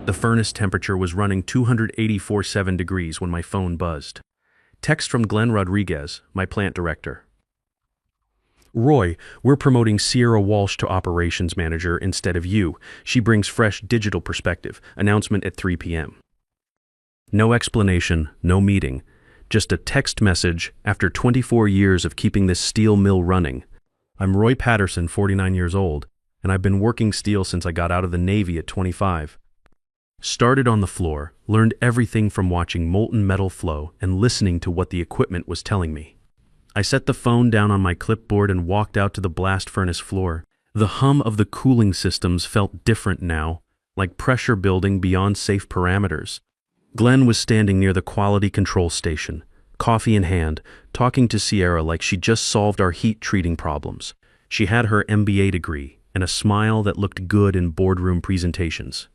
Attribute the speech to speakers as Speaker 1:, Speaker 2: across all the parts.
Speaker 1: The furnace temperature was running 284.7 degrees when my phone buzzed. Text from Glenn Rodriguez, my plant director. Roy, we're promoting Sierra Walsh to operations manager instead of you. She brings fresh digital perspective. Announcement at 3 p.m. No explanation, no meeting. Just a text message after 24 years of keeping this steel mill running. I'm Roy Patterson, 49 years old, and I've been working steel since I got out of the Navy at 25. Started on the floor, learned everything from watching molten metal flow and listening to what the equipment was telling me. I set the phone down on my clipboard and walked out to the blast furnace floor. The hum of the cooling systems felt different now, like pressure building beyond safe parameters. Glenn was standing near the quality control station, coffee in hand, talking to Sierra like she just solved our heat treating problems. She had her MBA degree and a smile that looked good in boardroom presentations.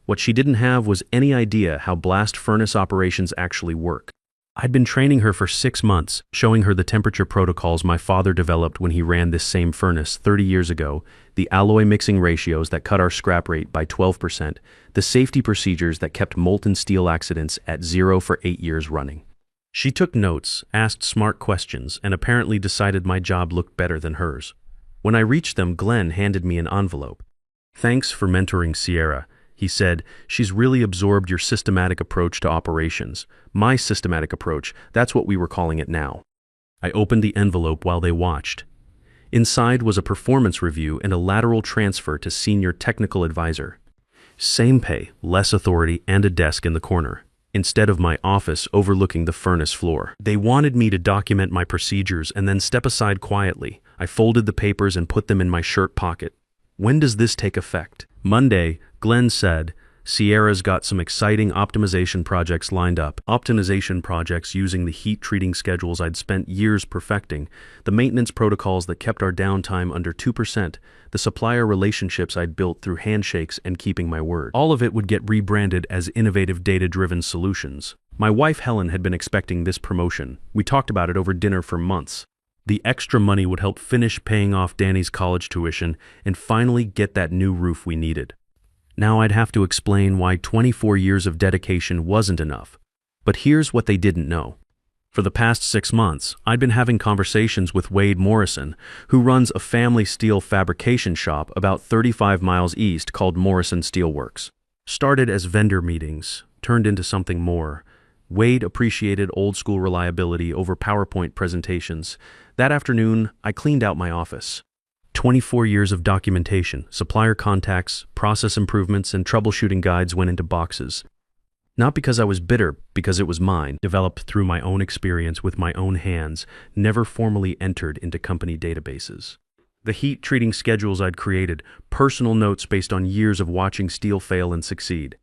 Speaker 1: What she didn't have was any idea how blast furnace operations actually work. I'd been training her for 6 months, showing her the temperature protocols my father developed when he ran this same furnace 30 years ago, the alloy mixing ratios that cut our scrap rate by 12%, the safety procedures that kept molten steel accidents at 0 for 8 years running. She took notes, asked smart questions, and apparently decided my job looked better than hers. When I reached them, Glenn handed me an envelope. "Thanks for mentoring Sierra," he said. "She's really absorbed your systematic approach to operations. My systematic approach, that's what we were calling it now." I opened the envelope while they watched. Inside was a performance review and a lateral transfer to senior technical advisor. Same pay, less authority, and a desk in the corner, instead of my office overlooking the furnace floor. They wanted me to document my procedures and then step aside quietly. I folded the papers and put them in my shirt pocket. "When does this take effect?" "Monday," Glenn said. "Sierra's got some exciting optimization projects lined up. Optimization projects using the heat treating schedules I'd spent years perfecting, the maintenance protocols that kept our downtime under 2%, the supplier relationships I'd built through handshakes and keeping my word. All of it would get rebranded as innovative data-driven solutions." My wife Helen had been expecting this promotion. We talked about it over dinner for months. The extra money would help finish paying off Danny's college tuition and finally get that new roof we needed. Now I'd have to explain why 24 years of dedication wasn't enough. But here's what they didn't know. For the past 6 months, I'd been having conversations with Wade Morrison, who runs a family steel fabrication shop about 35 miles east called Morrison Steelworks. Started as vendor meetings, turned into something more. Wade appreciated old-school reliability over PowerPoint presentations. That afternoon, I cleaned out my office. 24 years of documentation, supplier contacts, process improvements, and troubleshooting guides went into boxes. Not because I was bitter, because it was mine, developed through my own experience with my own hands, never formally entered into company databases. The heat treating schedules I'd created, personal notes based on years of watching steel fail and succeed.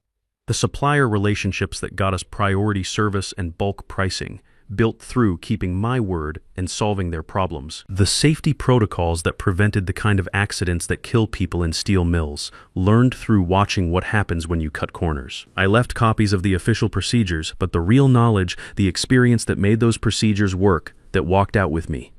Speaker 1: The supplier relationships that got us priority service and bulk pricing, built through keeping my word and solving their problems. The safety protocols that prevented the kind of accidents that kill people in steel mills, learned through watching what happens when you cut corners. I left copies of the official procedures, but the real knowledge, the experience that made those procedures work, that walked out with me.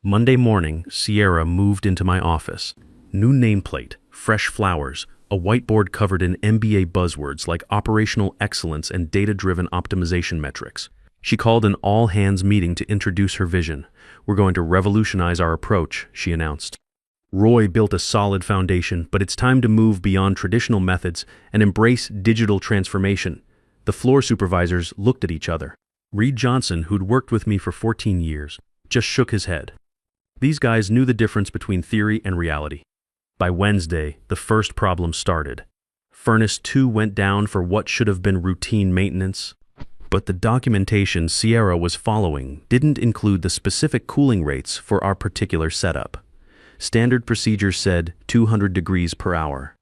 Speaker 1: Monday morning, Sierra moved into my office. New nameplate, fresh flowers, a whiteboard covered in MBA buzzwords like operational excellence and data-driven optimization metrics. She called an all-hands meeting to introduce her vision. "We're going to revolutionize our approach," she announced. Roy built a solid foundation, but it's time to move beyond traditional methods and embrace digital transformation. The floor supervisors looked at each other. Reed Johnson, who'd worked with me for 14 years, just shook his head. These guys knew the difference between theory and reality. By Wednesday, the first problem started. Furnace 2 went down for what should have been routine maintenance. But the documentation Sierra was following didn't include the specific cooling rates for our particular setup. Standard procedures said 200 degrees per hour.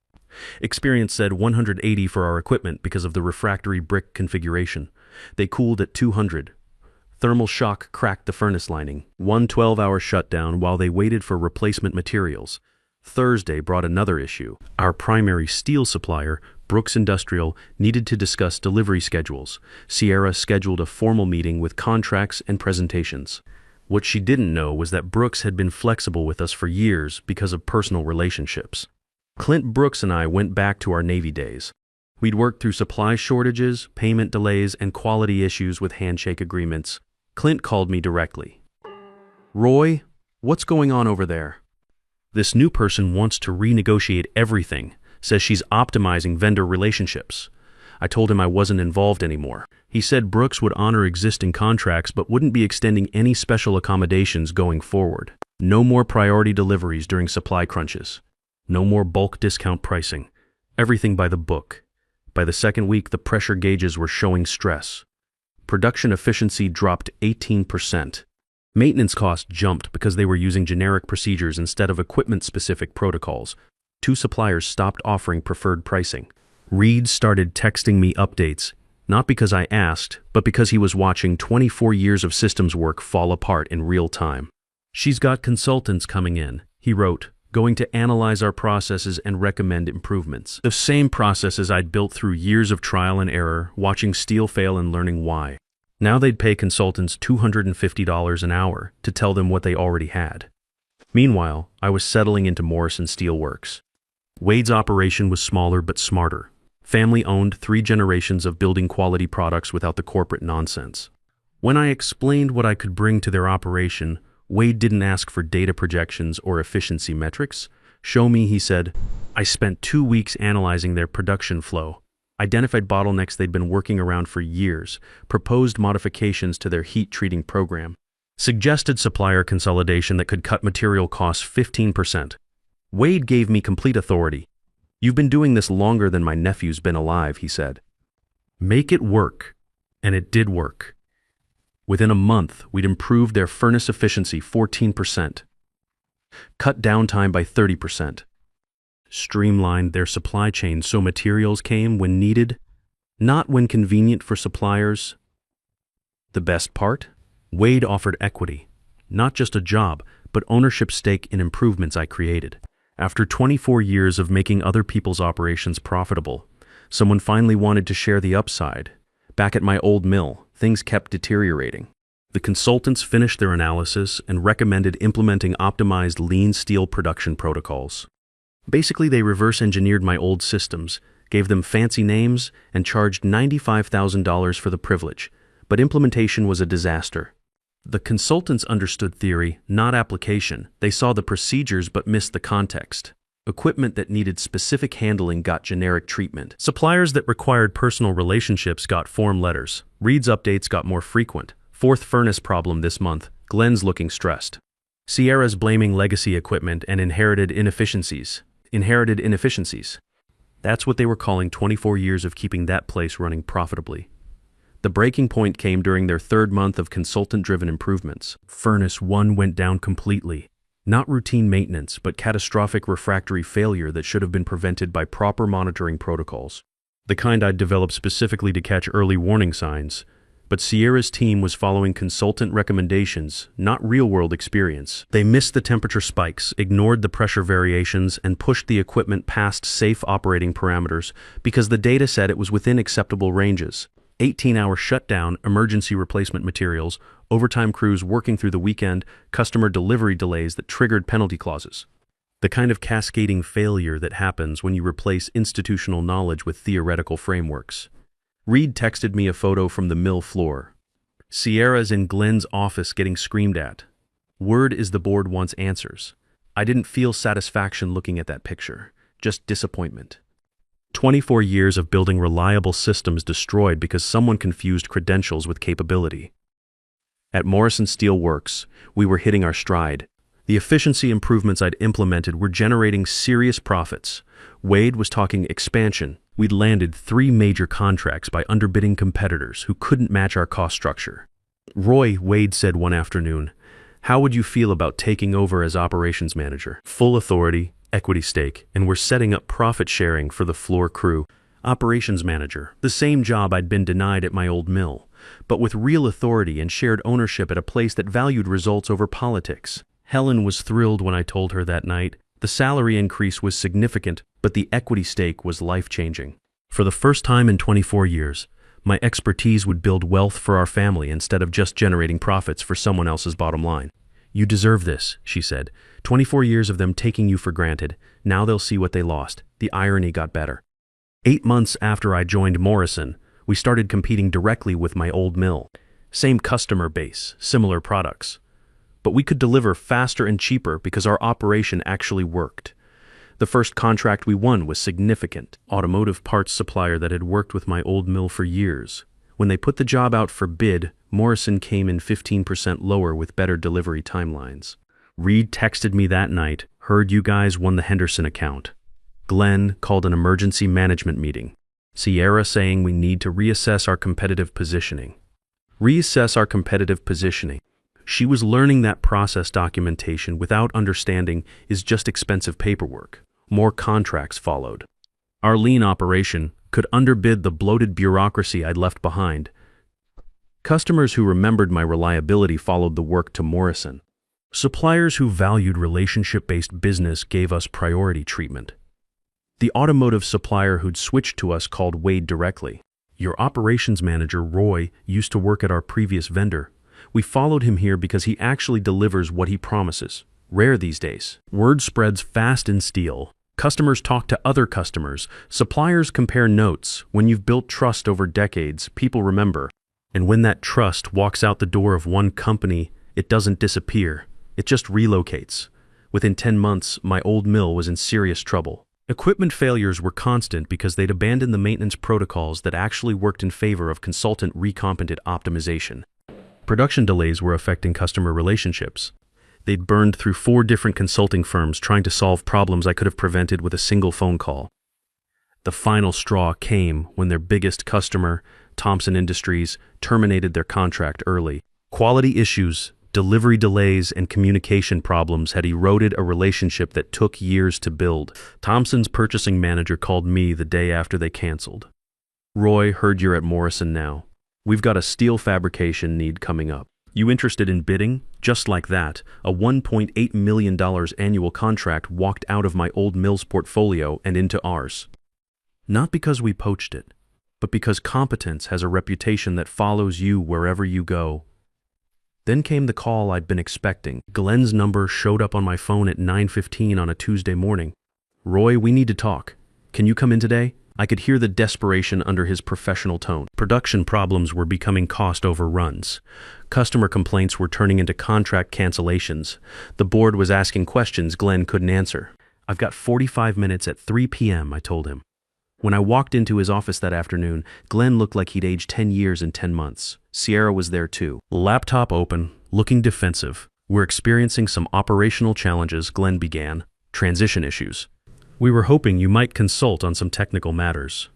Speaker 1: Experience said 180 for our equipment because of the refractory brick configuration. They cooled at 200. Thermal shock cracked the furnace lining. 1 12-hour shutdown while they waited for replacement materials. Thursday brought another issue. Our primary steel supplier, Brooks Industrial, needed to discuss delivery schedules. Sierra scheduled a formal meeting with contracts and presentations. What she didn't know was that Brooks had been flexible with us for years because of personal relationships. Clint Brooks and I went back to our Navy days. We'd worked through supply shortages, payment delays, and quality issues with handshake agreements. Clint called me directly. Roy, what's going on over there? This new person wants to renegotiate everything, says she's optimizing vendor relationships. I told him I wasn't involved anymore. He said Brooks would honor existing contracts but wouldn't be extending any special accommodations going forward. No more priority deliveries during supply crunches. No more bulk discount pricing. Everything by the book. By the second week, the pressure gauges were showing stress. Production efficiency dropped 18%. Maintenance costs jumped because they were using generic procedures instead of equipment-specific protocols. 2 suppliers stopped offering preferred pricing. Reed started texting me updates, not because I asked, but because he was watching 24 years of systems work fall apart in real time. She's got consultants coming in, he wrote, going to analyze our processes and recommend improvements. The same processes I'd built through years of trial and error, watching steel fail and learning why. Now they'd pay consultants $250 an hour to tell them what they already had. Meanwhile, I was settling into Morrison Steel Works. Wade's operation was smaller but smarter. Family-owned, 3 generations of building quality products without the corporate nonsense. When I explained what I could bring to their operation, Wade didn't ask for data projections or efficiency metrics. Show me, he said. I spent 2 weeks analyzing their production flow, identified bottlenecks they'd been working around for years, proposed modifications to their heat treating program, suggested supplier consolidation that could cut material costs 15%. Wade gave me complete authority. You've been doing this longer than my nephew's been alive, he said. Make it work. And it did work. Within a month, we'd improved their furnace efficiency 14%, cut downtime by 30%, streamlined their supply chain so materials came when needed, not when convenient for suppliers. The best part? Wade offered equity, not just a job, but ownership stake in improvements I created. After 24 years of making other people's operations profitable, someone finally wanted to share the upside. Back at my old mill, things kept deteriorating. The consultants finished their analysis and recommended implementing optimized lean steel production protocols. Basically, they reverse-engineered my old systems, gave them fancy names, and charged $95,000 for the privilege, but implementation was a disaster. The consultants understood theory, not application. They saw the procedures but missed the context. Equipment that needed specific handling got generic treatment. Suppliers that required personal relationships got form letters. Reed's updates got more frequent. 4th furnace problem this month. Glenn's looking stressed. Sierra's blaming legacy equipment and inherited inefficiencies. That's what they were calling 24 years of keeping that place running profitably. The breaking point came during their 3rd month of consultant-driven improvements. Furnace 1 went down completely. Not routine maintenance, but catastrophic refractory failure that should have been prevented by proper monitoring protocols. The kind I'd developed specifically to catch early warning signs. But Sierra's team was following consultant recommendations, not real-world experience. They missed the temperature spikes, ignored the pressure variations, and pushed the equipment past safe operating parameters because the data said it was within acceptable ranges. 18-hour shutdown, emergency replacement materials, overtime crews working through the weekend, customer delivery delays that triggered penalty clauses. The kind of cascading failure that happens when you replace institutional knowledge with theoretical frameworks. Reed texted me a photo from the mill floor. Sierra's in Glenn's office getting screamed at. Word is the board wants answers. I didn't feel satisfaction looking at that picture, just disappointment. 24 years of building reliable systems destroyed because someone confused credentials with capability. At Morrison Steel Works, we were hitting our stride. The efficiency improvements I'd implemented were generating serious profits. Wade was talking expansion. We'd landed 3 major contracts by underbidding competitors who couldn't match our cost structure. Roy, Wade said one afternoon, how would you feel about taking over as operations manager? Full authority, equity stake, and we're setting up profit sharing for the floor crew. Operations manager, the same job I'd been denied at my old mill, but with real authority and shared ownership at a place that valued results over politics. Helen was thrilled when I told her that night. The salary increase was significant, but the equity stake was life-changing. For the first time in 24 years, my expertise would build wealth for our family instead of just generating profits for someone else's bottom line. You deserve this, she said. 24 years of them taking you for granted. Now they'll see what they lost. The irony got better. 8 months after I joined Morrison, we started competing directly with my old mill. Same customer base, similar products. But we could deliver faster and cheaper because our operation actually worked. The first contract we won was significant. Automotive parts supplier that had worked with my old mill for years. When they put the job out for bid, Morrison came in 15% lower with better delivery timelines. Reed texted me that night, "Heard you guys won the Henderson account." Glenn called an emergency management meeting. Sierra saying we need to reassess our competitive positioning. Reassess our competitive positioning. She was learning that process documentation without understanding is just expensive paperwork. More contracts followed. Our lean operation could underbid the bloated bureaucracy I'd left behind. Customers who remembered my reliability followed the work to Morrison. Suppliers who valued relationship-based business gave us priority treatment. The automotive supplier who'd switched to us called Wade directly. Your operations manager, Roy, used to work at our previous vendor. We followed him here because he actually delivers what he promises. Rare these days. Word spreads fast in steel. Customers talk to other customers. Suppliers compare notes. When you've built trust over decades, people remember. And when that trust walks out the door of one company, it doesn't disappear. It just relocates. Within 10 months, my old mill was in serious trouble. Equipment failures were constant because they'd abandoned the maintenance protocols that actually worked in favor of consultant recompetent optimization. Production delays were affecting customer relationships. They'd burned through 4 different consulting firms trying to solve problems I could have prevented with a single phone call. The final straw came when their biggest customer, Thompson Industries, terminated their contract early. Quality issues, delivery delays, and communication problems had eroded a relationship that took years to build. Thompson's purchasing manager called me the day after they canceled. "Roy, heard you're at Morrison now. We've got a steel fabrication need coming up. You interested in bidding?" Just like that, a $1.8 million annual contract walked out of my old mill's portfolio and into ours. Not because we poached it, but because competence has a reputation that follows you wherever you go. Then came the call I'd been expecting. Glenn's number showed up on my phone at 9:15 on a Tuesday morning. "Roy, we need to talk. Can you come in today?" I could hear the desperation under his professional tone. Production problems were becoming cost overruns. Customer complaints were turning into contract cancellations. The board was asking questions Glenn couldn't answer. "I've got 45 minutes at 3 p.m., I told him. When I walked into his office that afternoon, Glenn looked like he'd aged 10 years in 10 months. Sierra was there too. Laptop open, looking defensive. "We're experiencing some operational challenges," Glenn began. "Transition issues. We were hoping you might consult on some technical matters."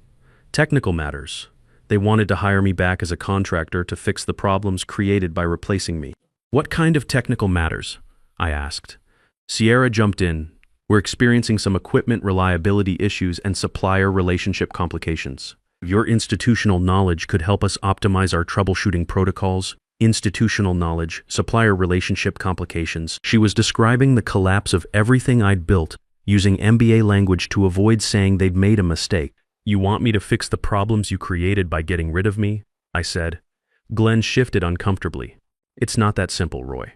Speaker 1: Technical matters. They wanted to hire me back as a contractor to fix the problems created by replacing me. "What kind of technical matters?" I asked. Sierra jumped in. "We're experiencing some equipment reliability issues and supplier relationship complications. Your institutional knowledge could help us optimize our troubleshooting protocols." Institutional knowledge, supplier relationship complications. She was describing the collapse of everything I'd built, using MBA language to avoid saying they'd made a mistake. "You want me to fix the problems you created by getting rid of me?" I said. Glenn shifted uncomfortably. "It's not that simple, Roy.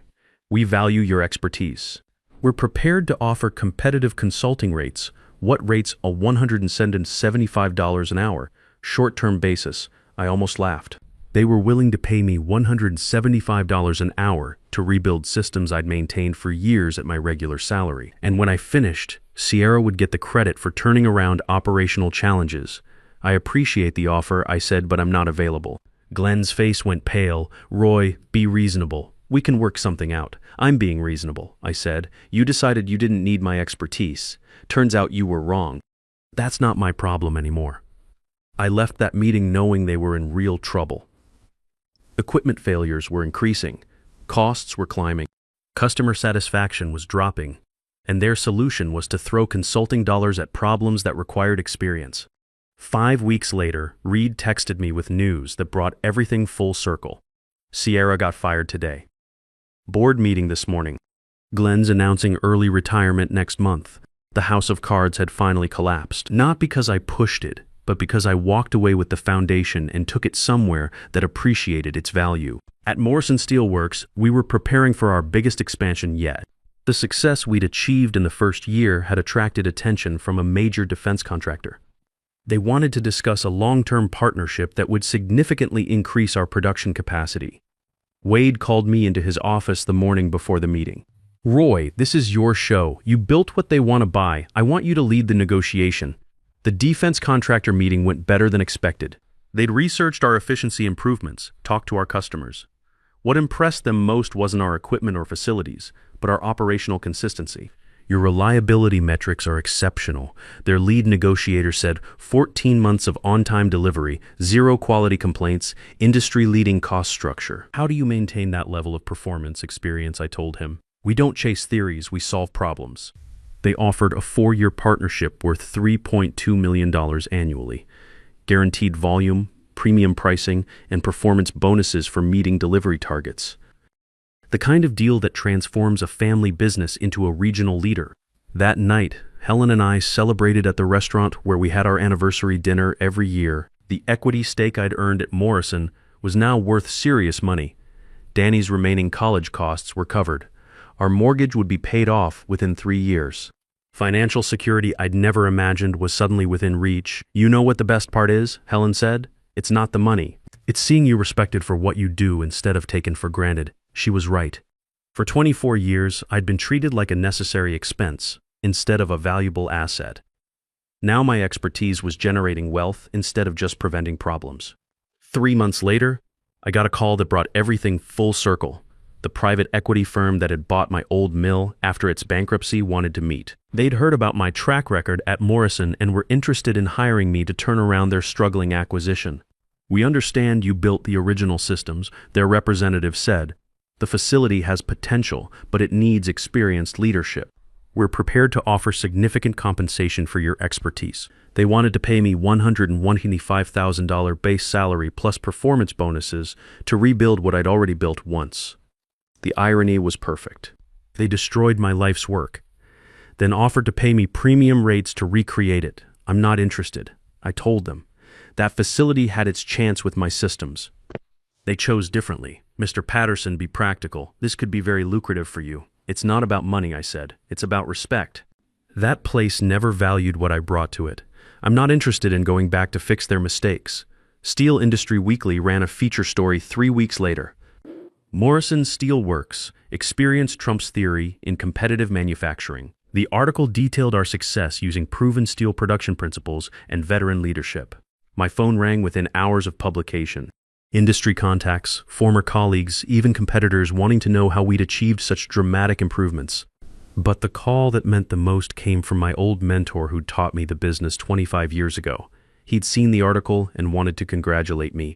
Speaker 1: We value your expertise. We're prepared to offer competitive consulting rates." What rates? A $175 an hour, short-term basis. I almost laughed. They were willing to pay me $175 an hour to rebuild systems I'd maintained for years at my regular salary. And when I finished, Sierra would get the credit for turning around operational challenges. "I appreciate the offer," I said, "but I'm not available." Glenn's face went pale. "Roy, be reasonable. We can work something out." "I'm being reasonable," I said. "You decided you didn't need my expertise. Turns out you were wrong. That's not my problem anymore." I left that meeting knowing they were in real trouble. Equipment failures were increasing. Costs were climbing. Customer satisfaction was dropping. And their solution was to throw consulting dollars at problems that required experience. 5 weeks later, Reed texted me with news that brought everything full circle. Sierra got fired today. Board meeting this morning. Glenn's announcing early retirement next month. The house of cards had finally collapsed. Not because I pushed it, but because I walked away with the foundation and took it somewhere that appreciated its value. At Morrison Steelworks, we were preparing for our biggest expansion yet. The success we'd achieved in the first year had attracted attention from a major defense contractor. They wanted to discuss a long-term partnership that would significantly increase our production capacity. Wade called me into his office the morning before the meeting. "Roy, this is your show. You built what they want to buy. I want you to lead the negotiation." The defense contractor meeting went better than expected. They'd researched our efficiency improvements, talked to our customers. What impressed them most wasn't our equipment or facilities, but our operational consistency. "Your reliability metrics are exceptional," their lead negotiator said. 14 months of on-time delivery, 0 quality complaints, industry-leading cost structure. "How do you maintain that level of performance experience?" I told him. "We don't chase theories, we solve problems." They offered a 4-year partnership worth $3.2 million annually. Guaranteed volume, premium pricing, and performance bonuses for meeting delivery targets. The kind of deal that transforms a family business into a regional leader. That night, Helen and I celebrated at the restaurant where we had our anniversary dinner every year. The equity stake I'd earned at Morrison was now worth serious money. Danny's remaining college costs were covered. Our mortgage would be paid off within 3 years. Financial security I'd never imagined was suddenly within reach. "You know what the best part is?" Helen said. "It's not the money. It's seeing you respected for what you do instead of taken for granted." She was right. For 24 years, I'd been treated like a necessary expense instead of a valuable asset. Now my expertise was generating wealth instead of just preventing problems. 3 months later, I got a call that brought everything full circle. The private equity firm that had bought my old mill after its bankruptcy wanted to meet. They'd heard about my track record at Morrison and were interested in hiring me to turn around their struggling acquisition. "We understand you built the original systems," their representative said. "The facility has potential, but it needs experienced leadership. We're prepared to offer significant compensation for your expertise." They wanted to pay me $125,000 base salary plus performance bonuses to rebuild what I'd already built once. The irony was perfect. They destroyed my life's work, then offered to pay me premium rates to recreate it. "I'm not interested," I told them. That facility had its chance with my systems. They chose differently. "Mr. Patterson, be practical. This could be very lucrative for you." "It's not about money," I said. "It's about respect." That place never valued what I brought to it. I'm not interested in going back to fix their mistakes. Steel Industry Weekly ran a feature story 3 weeks later. Morrison Steel Works, Experience Trumps Theory in Competitive Manufacturing. The article detailed our success using proven steel production principles and veteran leadership. My phone rang within hours of publication. Industry contacts, former colleagues, even competitors wanting to know how we'd achieved such dramatic improvements. But the call that meant the most came from my old mentor who'd taught me the business 25 years ago. He'd seen the article and wanted to congratulate me.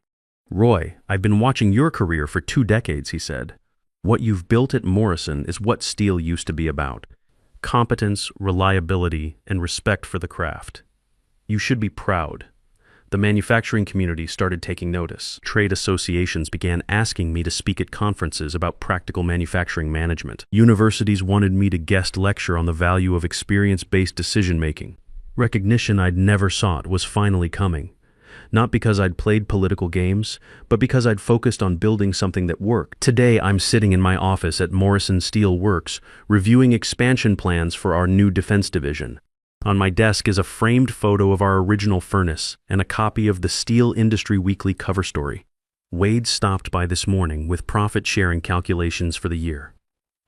Speaker 1: "Roy, I've been watching your career for 2 decades," he said. "What you've built at Morrison is what steel used to be about. Competence, reliability, and respect for the craft. You should be proud." The manufacturing community started taking notice. Trade associations began asking me to speak at conferences about practical manufacturing management. Universities wanted me to guest lecture on the value of experience-based decision-making. Recognition I'd never sought was finally coming. Not because I'd played political games, but because I'd focused on building something that worked. Today, I'm sitting in my office at Morrison Steel Works, reviewing expansion plans for our new defense division. On my desk is a framed photo of our original furnace and a copy of the Steel Industry Weekly cover story. Wade stopped by this morning with profit-sharing calculations for the year.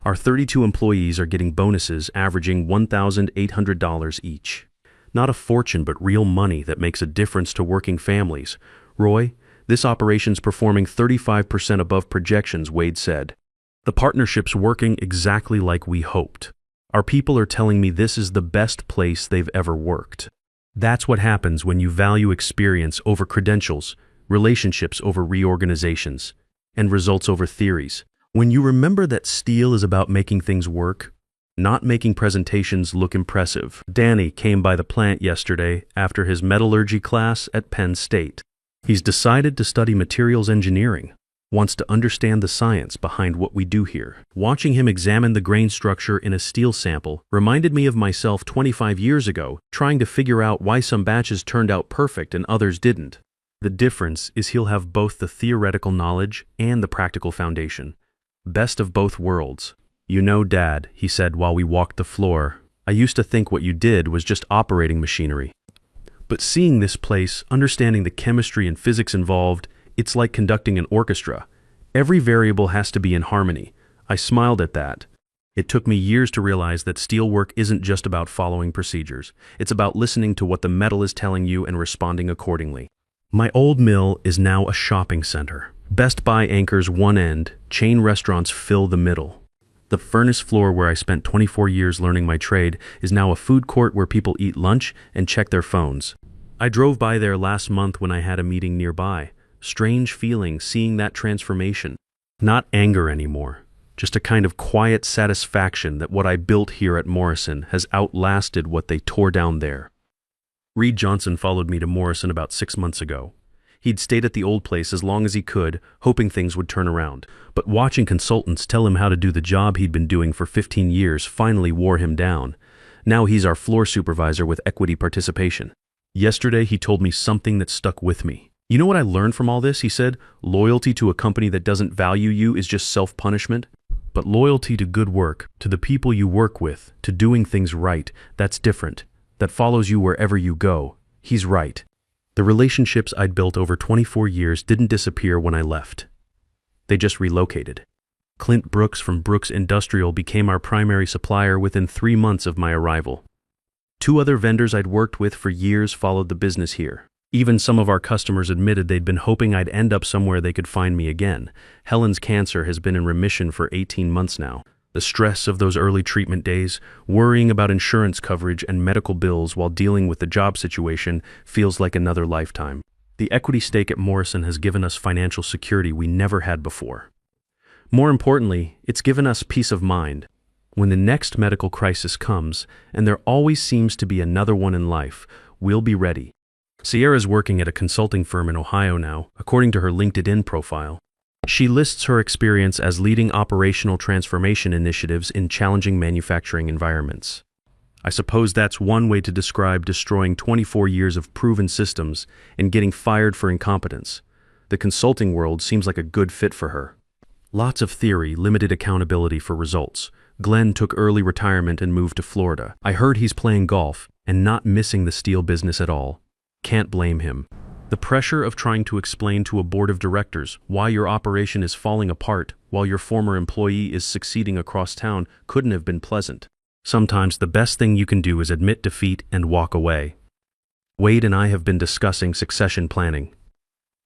Speaker 1: Our 32 employees are getting bonuses averaging $1,800 each. Not a fortune, but real money that makes a difference to working families. "Roy, this operation's performing 35% above projections," Wade said. "The partnership's working exactly like we hoped. Our people are telling me this is the best place they've ever worked." That's what happens when you value experience over credentials, relationships over reorganizations, and results over theories. When you remember that steel is about making things work, not making presentations look impressive. Danny came by the plant yesterday after his metallurgy class at Penn State. He's decided to study materials engineering, wants to understand the science behind what we do here. Watching him examine the grain structure in a steel sample reminded me of myself 25 years ago, trying to figure out why some batches turned out perfect and others didn't. The difference is he'll have both the theoretical knowledge and the practical foundation. Best of both worlds. "You know, Dad," he said while we walked the floor, "I used to think what you did was just operating machinery. But seeing this place, understanding the chemistry and physics involved, it's like conducting an orchestra. Every variable has to be in harmony. I smiled at that. It took me years to realize that steelwork isn't just about following procedures. It's about listening to what the metal is telling you and responding accordingly. My old mill is now a shopping center. Best Buy anchors one end, chain restaurants fill the middle. The furnace floor where I spent 24 years learning my trade is now a food court where people eat lunch and check their phones. I drove by there last month when I had a meeting nearby. Strange feeling seeing that transformation. Not anger anymore. Just a kind of quiet satisfaction that what I built here at Morrison has outlasted what they tore down there. Reed Johnson followed me to Morrison about 6 months ago. He'd stayed at the old place as long as he could, hoping things would turn around. But watching consultants tell him how to do the job he'd been doing for 15 years finally wore him down. Now he's our floor supervisor with equity participation. Yesterday he told me something that stuck with me. You know what I learned from all this? He said, loyalty to a company that doesn't value you is just self-punishment. But loyalty to good work, to the people you work with, to doing things right, that's different. That follows you wherever you go. He's right. The relationships I'd built over 24 years didn't disappear when I left. They just relocated. Clint Brooks from Brooks Industrial became our primary supplier within 3 months of my arrival. 2 other vendors I'd worked with for years followed the business here. Even some of our customers admitted they'd been hoping I'd end up somewhere they could find me again. Helen's cancer has been in remission for 18 months now. The stress of those early treatment days, worrying about insurance coverage and medical bills while dealing with the job situation feels like another lifetime. The equity stake at Morrison has given us financial security we never had before. More importantly, it's given us peace of mind. When the next medical crisis comes, and there always seems to be another one in life, we'll be ready. Sierra's working at a consulting firm in Ohio now, according to her LinkedIn profile. She lists her experience as leading operational transformation initiatives in challenging manufacturing environments. I suppose that's one way to describe destroying 24 years of proven systems and getting fired for incompetence. The consulting world seems like a good fit for her. Lots of theory, limited accountability for results. Glenn took early retirement and moved to Florida. I heard he's playing golf and not missing the steel business at all. Can't blame him. The pressure of trying to explain to a board of directors why your operation is falling apart while your former employee is succeeding across town couldn't have been pleasant. Sometimes the best thing you can do is admit defeat and walk away. Wade and I have been discussing succession planning.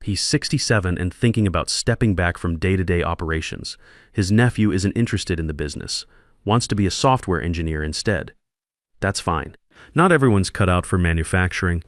Speaker 1: He's 67 and thinking about stepping back from day-to-day operations. His nephew isn't interested in the business, wants to be a software engineer instead. That's fine. Not everyone's cut out for manufacturing,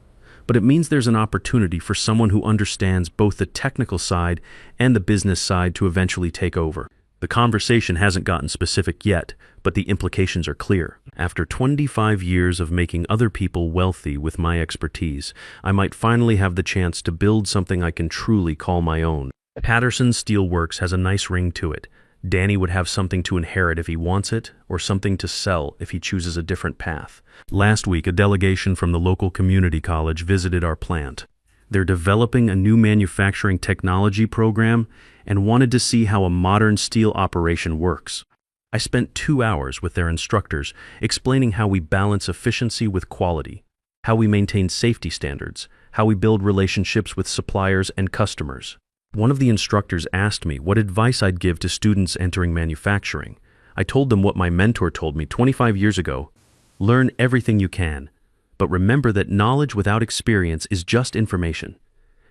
Speaker 1: but it means there's an opportunity for someone who understands both the technical side and the business side to eventually take over. The conversation hasn't gotten specific yet, but the implications are clear. After 25 years of making other people wealthy with my expertise, I might finally have the chance to build something I can truly call my own. Patterson Steelworks has a nice ring to it. Danny would have something to inherit if he wants it, or something to sell if he chooses a different path. Last week, a delegation from the local community college visited our plant. They're developing a new manufacturing technology program and wanted to see how a modern steel operation works. I spent 2 hours with their instructors explaining how we balance efficiency with quality, how we maintain safety standards, how we build relationships with suppliers and customers. One of the instructors asked me what advice I'd give to students entering manufacturing. I told them what my mentor told me 25 years ago. Learn everything you can, but remember that knowledge without experience is just information.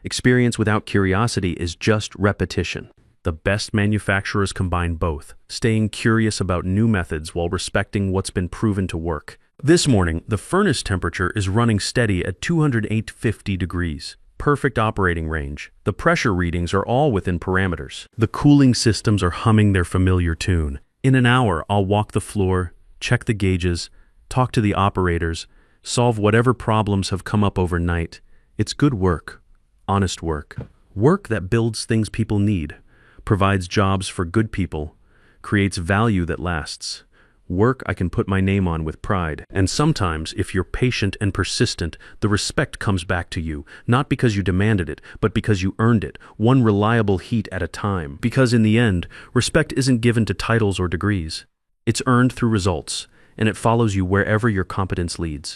Speaker 1: Experience without curiosity is just repetition. The best manufacturers combine both, staying curious about new methods while respecting what's been proven to work. This morning, the furnace temperature is running steady at 208.50 degrees. Perfect operating range. The pressure readings are all within parameters. The cooling systems are humming their familiar tune. In an hour, I'll walk the floor, check the gauges, talk to the operators, solve whatever problems have come up overnight. It's good work. Honest work. Work that builds things people need, provides jobs for good people, creates value that lasts. Work I can put my name on with pride. And sometimes, if you're patient and persistent, the respect comes back to you, not because you demanded it, but because you earned it, one reliable heat at a time. Because in the end, respect isn't given to titles or degrees. It's earned through results, and it follows you wherever your competence leads.